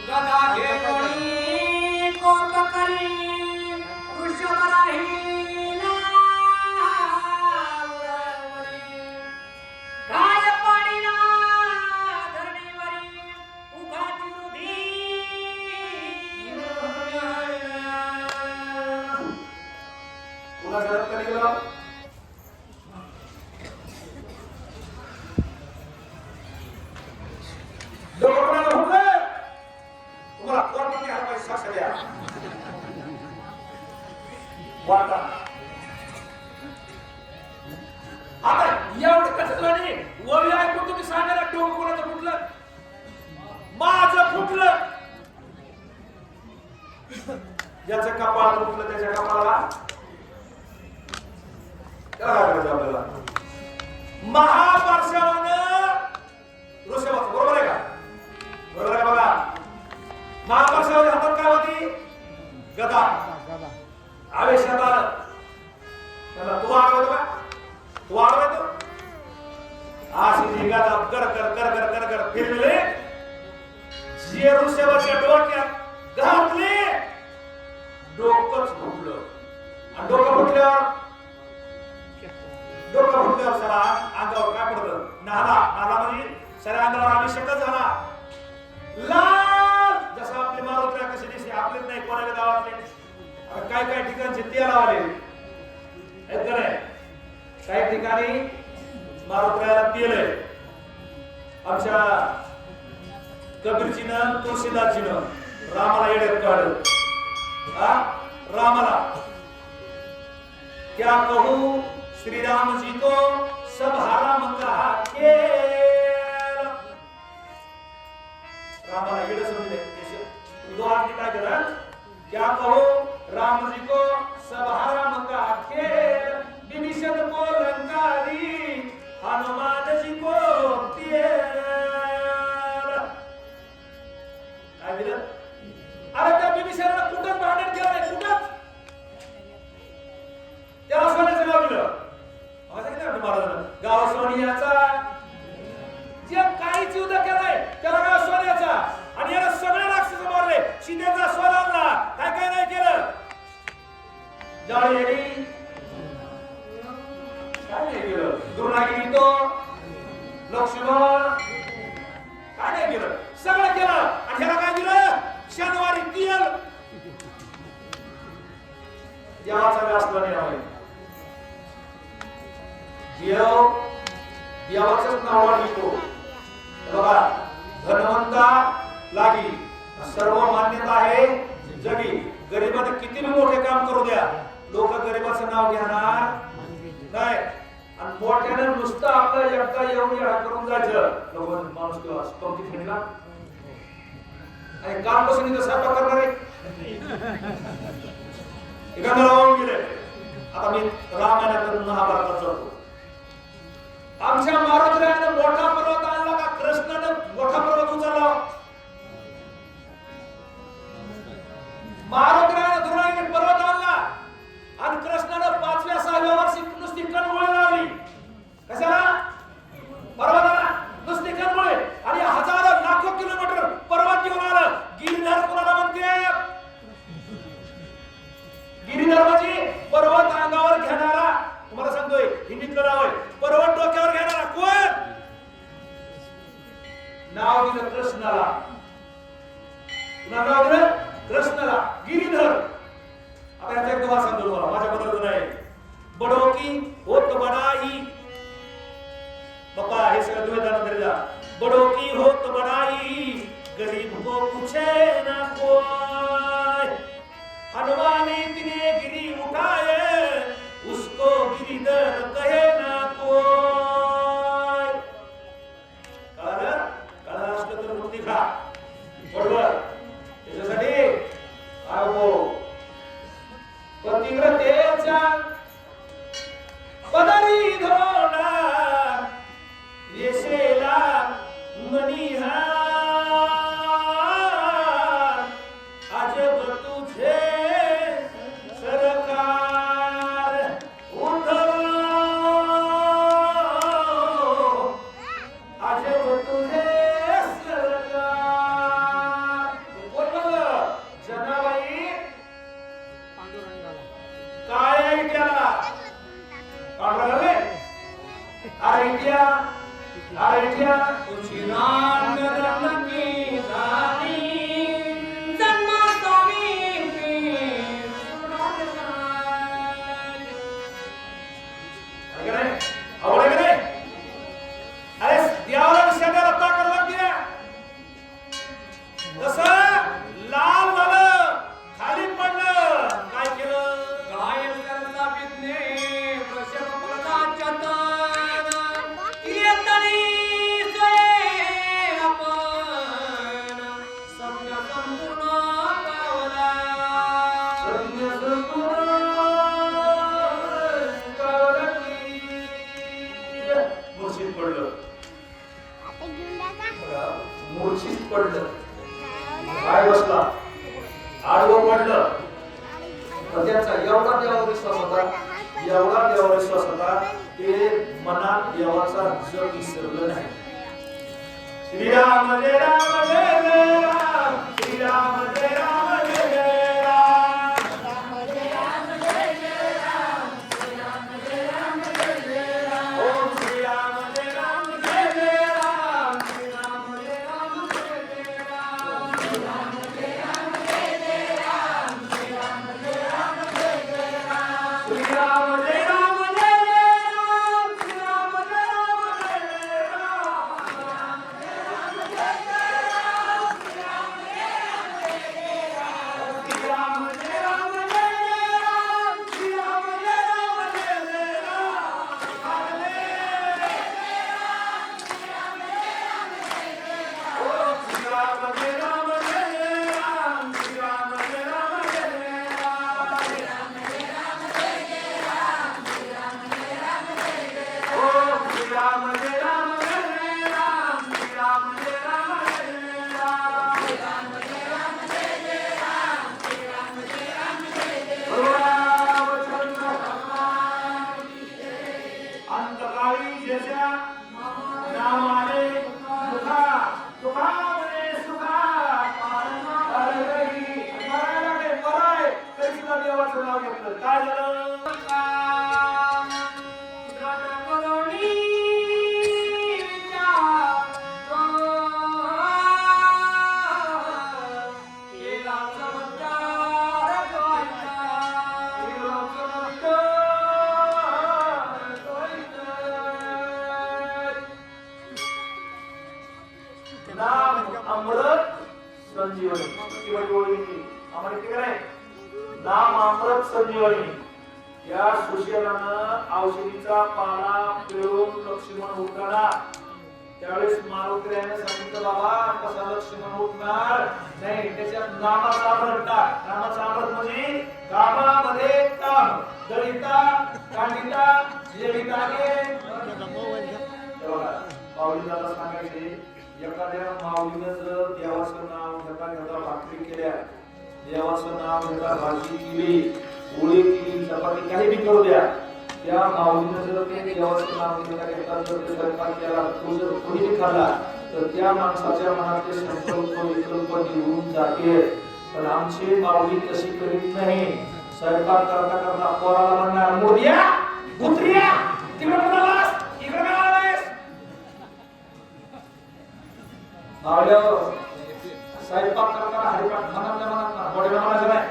गदा घेऊनी कोप करी वृषभ राहिला उडवणी. काय पडिना धरणीवरी उगाची रुधिर. पुन्हा घरात कधी गेला तुम्हाला कोर्टाने हा पैसा साक्ष द्या वाटा. आता एवढं कसं झाली ओळी ऐकून तुम्ही सांगायला डोकं कोणाचं फुटलं माझं फुटलं. ज्याचं कपाळ फुटलं त्याच्या कपाळाला काय करायचं आपल्याला. महापर्षावानं ऋषभाचं बरोबर आहे का. बरोबर आहे बघा. महापर्षावाच्या हातात काय होती गदा. आवेशात आलं त्याला तू आडवतो का तू आडवतो अशी जी गदा कर कर कर कर कर कर फिरले जे ऋषभाच्या डोक्यात घातले डोकंच फुटलं. आणि डोकं फुटल्यावर सरा अंगावर काय पडलं नाला म्हणजे सऱ्या अंगावर अभिषेकच झाला. लाल जसं आपले मारुत्र्या कसे दिसते आपलेच नाही कोणाच्या गावातले काय काय ठिकाणचे तेल आले आहेत का नाही. काही ठिकाणी मारुत्र्याला तेल आहे. आमच्या कबीरजीनं तुळशीदासजीनं रामाला येड्यात काढलं. रामाला क्या कहूं श्री राम जी को सब हराम का खेल. रामाला येड समजले उदाहरण काय केलं क्या कहो राम जी को सब हराम का खेल. विभीषण को लंकारी हनुमान जी को तेल. काय दिलं अरे त्या विभीषणाला कुठंच भांडण केलं नाही कुठंच त्याला सोन्याचं नाव दिलं. महाराजांना गाव सोनियाचा जे काहीच युद्ध केलंय त्याला गाव सोन्याचा. आणि याला सगळे राक्षस मारले. सीतेचा स्वर आणला काय काय नाही केलं. जाळी काय नाही केलं. दुर्नागिरी तो लक्ष्मण काय नाही केलं सगळं केलं. आणि ह्याला काय दिलं शनिवारी तेल. देवाचा व्यासला नाही आहे देवाचंच नाव लिहितो बघा. धनवंता लागी सर्व मान्यता आहे जगी. गरीबाने किती मोठे काम करू द्या लोक गरीबाचं नाव घेणार नाही. आणि मोठ्याने नुसतं आपलं एकदा येऊन येडा करून जायचं लोक माणूस किंवा पंक्ती खेळला आणि कालपासून इथं स्वयंपाक करणार आहे. एखाद्याला वाहून गेले. आता मी रामायणातून महाभारतात जातो. आमच्या मारुतीने मोठा पर्वत आणला का कृष्णाने मोठा पर्वत उचलला. मारुतीने दुर्गाने पर्वत आणला आणि कृष्णाने 5व्या 6व्या वर्षी नुसती कणमुळे लावली. कशाला पर्वताला नुसती कणमुळे. आणि हजारो लाखो किलोमीटर पर्वत घेऊन आलं. गिरिधर कोणाला म्हणते गिरिधर म्हणजे पर्वत अंगावर घेणारा. तुम्हाला सांगतोय हिंदीतलं नाव आहे पर्वत डोक्यावर घेणारा कोण. नाव दिलं कृष्णाला. नाव दिलं कृष्णाला गिरिधर. आता याचा एक दोहा सांगतो तुम्हाला माझ्या बद्दल नाही. बडो की होत बडाई बाबा हे सगळं तुम्ही जाणून तरी जा. बडो की होत बडाई गरीब को पूछे ना कोई. हनुमान इतने गिरी उठाए उसको गिरिधर कहे ना कोई. कळलं असलं तर मुक्ती खा बरोबर. त्याच्यासाठी काय हो पतिव्रतेच्या पदरी धोडा वेशेला मनिहार. अजब तुझे सरकार उद्धव खुर्चीत पडलं, पाय बसला, आडवं पडलं. पण त्यांचा एवढा देवावर विश्वास होता, एवढा देवावर विश्वास होता, ते मनात देवाचा जग विसरलं नाही. श्रीराम जय राम जय जय राम, श्रीराम जय राम जय जय राम, राम जय जय राम, श्रीराम जय राम जय जय राम. ओम श्रीराम जय राम जय जय राम, श्रीराम जय राम जय जय राम, श्रीराम जय राम जय जय राम, श्रीराम जय राम जय जय राम. श्रीराम जय राम जय जय राम, श्रीराम जय राम जय जय राम, श्रीराम जय राम जय जय राम, श्रीराम जय राम जय जय राम. ओम श्रीराम जय राम जय जय राम, श्रीराम जय राम जय जय राम. ओम श्रीराम जय राम जय जय राम, श्रीराम जय राम जय जय राम. रामचंद्र अंतकाळी ज्याच्या नामाने मुखा तुका म्हणे सुखा अरे मरायला नाही मराय तरी सुद्धा देवाचं नाव घेतलं. काय झालं? नाम अमृत संजीवनी. किंवा डोळी आम्हाला ते काय नाम अमृत संजीवनी. या सुशेलानं औषधीचा पाला पिळून लक्ष्मण उठला. त्यावेळेस मारुतीने सांगितलं बाबा कसा लक्ष्मण उठणार नाही, त्याच्यात नामाचा अमृत टाक. नामाचा अमृत म्हणजे कामामध्ये काम, दळिता कांडिता जेविता घे. माऊलीला सांगायचे एखाद्या माऊलीनं जर देवाचं नाव घेता घेता भाकरी केल्या, देवाचं नाव घेता भाजी केली, पोळी केली, चपाती काही बी करू द्या, त्या माऊलीनं जर ते देवाचं नाव घेता घेता जर ते स्वयंपाक केला, तो जर कोणी बी खाल्ला तर त्या माणसाच्या मनातले संकल्प विकल्प निघून जाते. पण आमची माऊली तशी करीत नाही. स्वयंपाक करता करता पोराला म्हणणार मुर्द्या कुत्र्या तिकडे म्हणालास इकडे काय आलायस. मावल्यावर स्वयंपाक करताना हरिपाठ मनातल्या मनात म्हणायचं नाही.